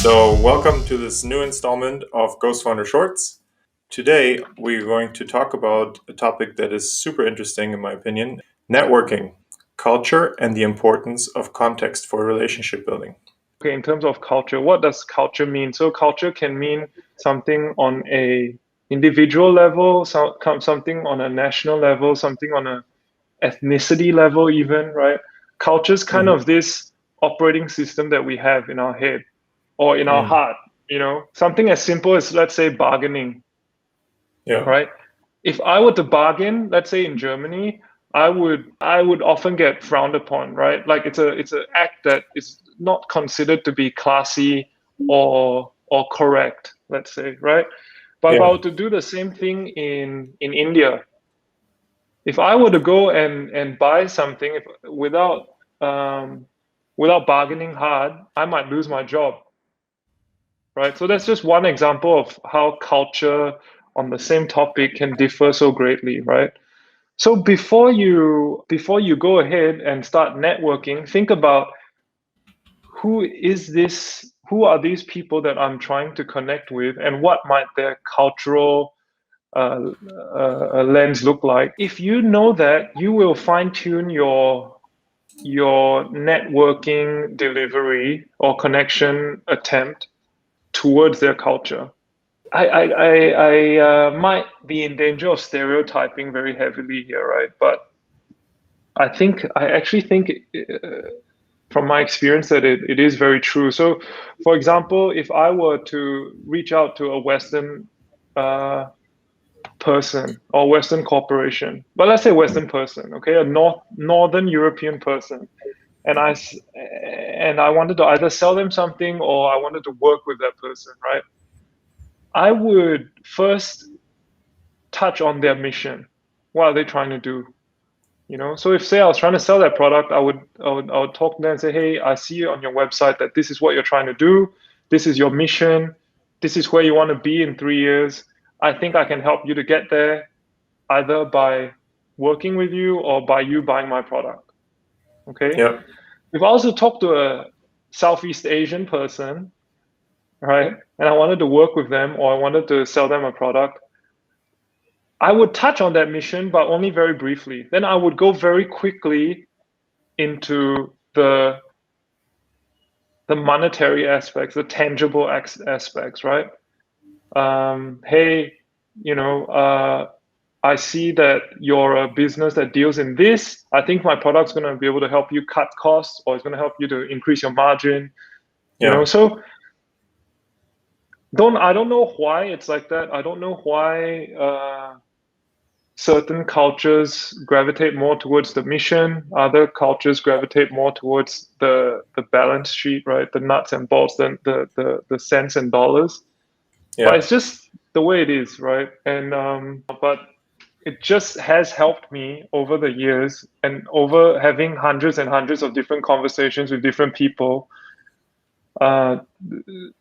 So, welcome to this new installment of Ghost Founder Shorts. Today, we're going to talk about a topic that is super interesting, in my opinion: networking, culture, and the importance of context for relationship building. Okay, in terms of culture, what does culture mean? So culture can mean something on a individual level, something on a national level, something on a ethnicity level even, right? Culture is kind of this operating system that we have in our head or in our Mm. heart, something as simple as, let's say, bargaining, Yeah. right? If I were to bargain, let's say in Germany, I would often get frowned upon, right? Like it's an act that is not considered to be classy or correct, let's say, right? But if I Yeah. were to do the same thing in India, if I were to go and buy something um, without bargaining hard, I might lose my job, right? So that's just one example of how culture on the same topic can differ so greatly, right? So before you go ahead and start networking, think about who are these people that I'm trying to connect with, and what might their cultural uh, lens look like. If you know that, you will fine tune your networking delivery or connection attempt towards their culture. I might be in danger of stereotyping very heavily here, right? But I actually think from my experience that it is very true. So, for example, if I were to reach out to a Western uh, person or Western corporation, but let's say Western person, okay, a Northern European person, and I wanted to either sell them something or I wanted to work with that person, right? I would first touch on their mission. What are they trying to do? So if say I was trying to sell that product, I would talk to them and say, hey, I see on your website that this is what you're trying to do. This is your mission. This is where you want to be in 3 years. I think I can help you to get there either by working with you or by you buying my product. Okay. Yeah. If I also talk to a Southeast Asian person, right, and I wanted to work with them or I wanted to sell them a product, I would touch on that mission, but only very briefly. Then I would go very quickly into the monetary aspects, the tangible aspects, right? Hey, you know, I see that you're a business that deals in this. I think my product's going to be able to help you cut costs, or it's going to help you to increase your margin. Yeah. So I don't know why it's like that. I don't know why certain cultures gravitate more towards the mission, other cultures gravitate more towards the balance sheet, right? The nuts and bolts, the cents and dollars. But Yeah. it's just the way it is, right? And but it just has helped me over the years and over having hundreds and hundreds of different conversations with different people uh,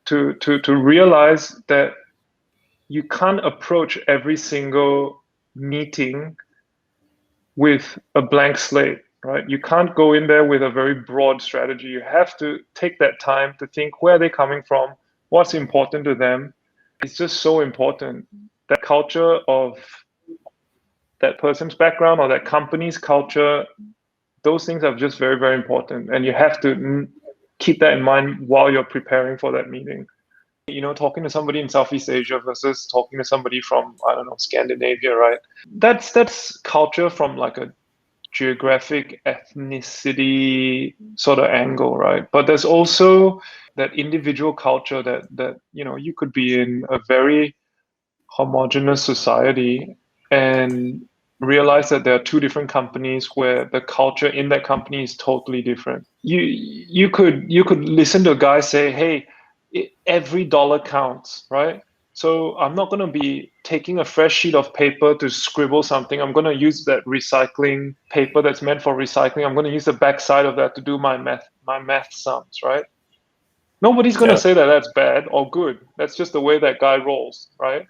to realize that you can't approach every single meeting with a blank slate, right? You can't go in there with a very broad strategy. You have to take that time to think where they're coming from, what's important to them. It's just so important. That culture of that person's background or that company's culture, those things are just very, very important. And you have to keep that in mind while you're preparing for that meeting. Talking to somebody in Southeast Asia versus talking to somebody from, I don't know, Scandinavia, right? That's culture from like a geographic ethnicity sort of angle, right? But there's also that individual culture that you could be in a very homogeneous society and realize that there are two different companies where the culture in that company is totally different. You could listen to a guy say, hey, every dollar counts, right? So I'm not going to be taking a fresh sheet of paper to scribble something. I'm going to use that recycling paper that's meant for recycling. I'm going to use the backside of that to do my math sums, right? Nobody's going to Yeah. say that that's bad or good. That's just the way that guy rolls, right?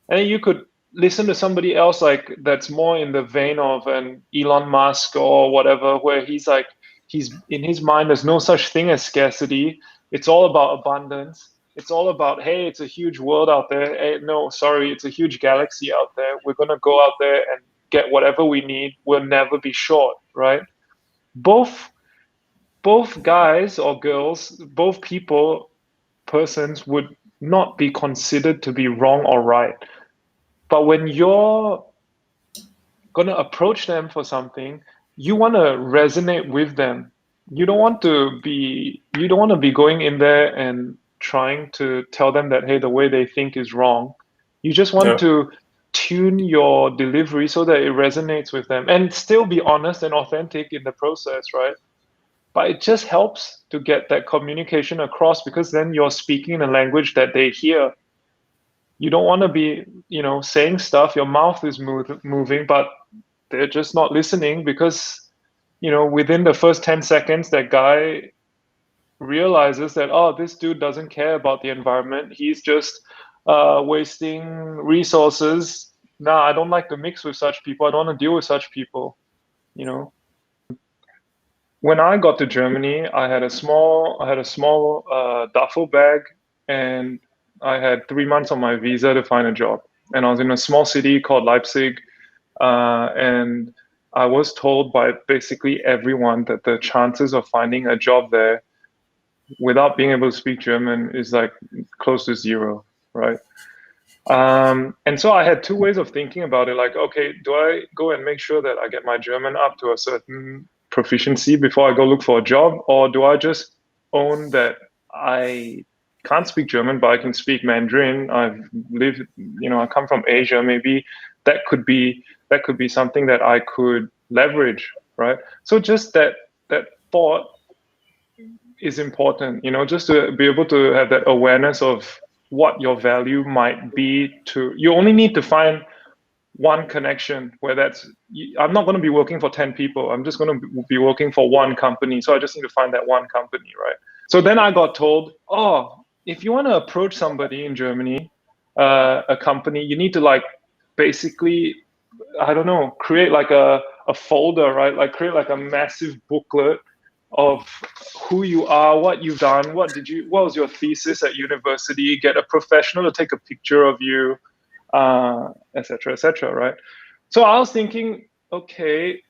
And you could listen to somebody else like that's more in the vein of an Elon Musk or whatever, where he's like, he's in his mind, there's no such thing as scarcity. It's all about abundance. It's all about, hey, it's a huge world out there. Hey, no, sorry, it's a huge galaxy out there. We're going to go out there and get whatever we need. We'll never be short, right? Both guys or girls, both persons would not be considered to be wrong or right. But when you're going to approach them for something, you want to resonate with them. You don't want to be going in there and trying to tell them that, hey, the way they think is wrong. You just want to tune your delivery so that it resonates with them and still be honest and authentic in the process, right? But it just helps to get that communication across, because then you're speaking in a language that they hear. You don't want to be, saying stuff, your mouth is moving, but they're just not listening because, within the first 10 seconds, that guy realizes that, oh, this dude doesn't care about the environment. He's just wasting resources. Nah, I don't like to mix with such people. I don't want to deal with such people, When I got to Germany, I had a small duffel bag, and I had 3 months on my visa to find a job. And I was in a small city called Leipzig, and I was told by basically everyone that the chances of finding a job there without being able to speak German is like close to zero, right? And so I had two ways of thinking about it. Like, okay, do I go and make sure that I get my German up to a certain proficiency before I go look for a job, or do I just own that I can't speak German, but I can speak Mandarin? I've lived, I come from Asia. Maybe that could be something that I could leverage, right? So just that thought is important, just to be able to have that awareness of what your value might be. You only need to find one connection where I'm not going to be working for 10 people. I'm just going to be working for one company. So I just need to find that one company, right? So then I got told, oh, if you want to approach somebody in Germany, a company, you need to basically, I don't know, create like a folder, right? Like create like a massive booklet of who you are, what you've done, what was your thesis at university, get a professional to take a picture of you, etc., right? So I was thinking, okay,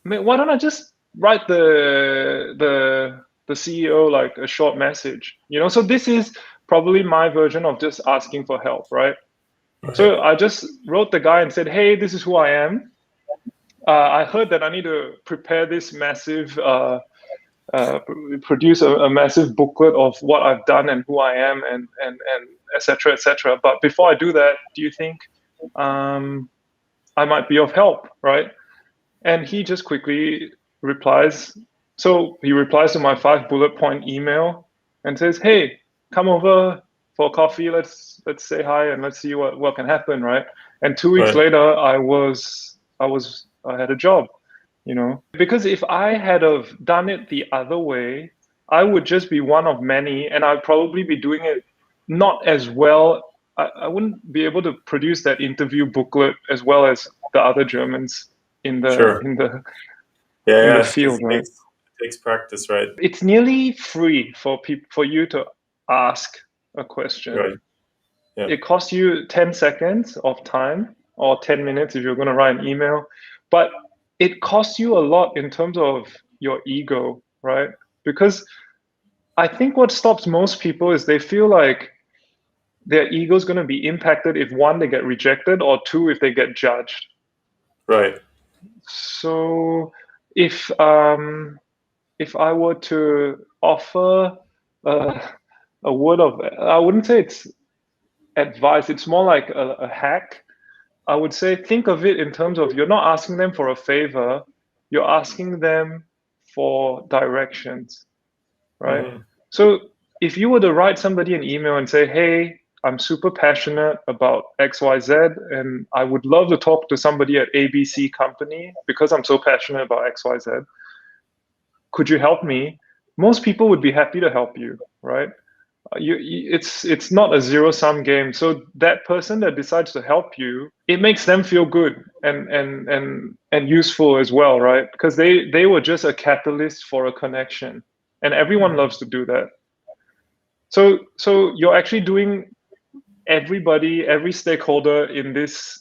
why don't I just write the CEO like a short message, So this is probably my version of just asking for help, right? So I just wrote the guy and said, hey, this is who I am. I heard that I need to prepare this massive, produce a massive booklet of what I've done and who I am, and etc., etc. But before I do that, do you think I might be of help, right? And he just quickly replies. So he replies to my 5 bullet point email and says, hey, come over for coffee. Let's say hi and let's see what can happen, right? And 2 weeks later, I had a job, because if I had have done it the other way, I would just be one of many, and I'd probably be doing it not as well. I wouldn't be able to produce that interview booklet as well as the other Germans in the field, right? It takes practice, right? It's nearly free for you to ask a question. Right. Yeah. It costs you 10 seconds of time, or 10 minutes if you're going to write an email, but it costs you a lot in terms of your ego, right? Because I think what stops most people is they feel like their ego is going to be impacted if, 1, they get rejected, or 2, if they get judged. Right. So if I were to offer a word of, I wouldn't say it's advice, it's more like a hack. I would say, think of it in terms of, you're not asking them for a favor, you're asking them for directions, right? Mm-hmm. So if you were to write somebody an email and say, hey, I'm super passionate about XYZ, and I would love to talk to somebody at ABC company because I'm so passionate about XYZ. Could you help me? Most people would be happy to help you, right? it's not a zero-sum game. So that person that decides to help you, it makes them feel good and useful as well, right? Because they were just a catalyst for a connection, and everyone loves to do that. So you're actually doing everybody, every stakeholder in this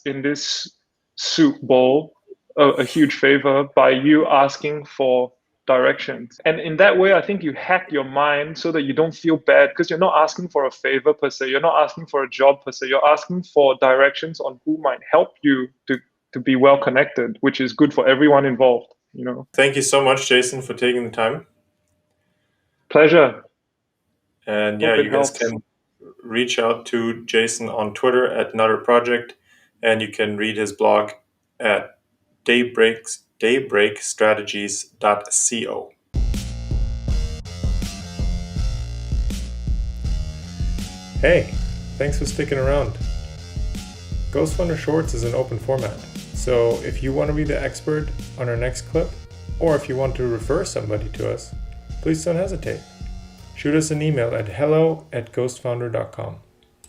soup bowl a huge favor by you asking for directions. And in that way, I think you hack your mind so that you don't feel bad, because you're not asking for a favor per se. You're not asking for a job per se. You're asking for directions on who might help you to be well connected, which is good for everyone involved, you know. Thank you so much, Jason, for taking the time. Pleasure. And yeah, Hope it you guys helps. can reach out to Jason on Twitter at Nutter Project, and you can read his blog at daybreakstrategies.co. Hey, thanks for sticking around. Ghost Funder Shorts is an open format, so if you want to be the expert on our next clip, or if you want to refer somebody to us, please don't hesitate. Shoot us an email at hello@ghostfounder.com.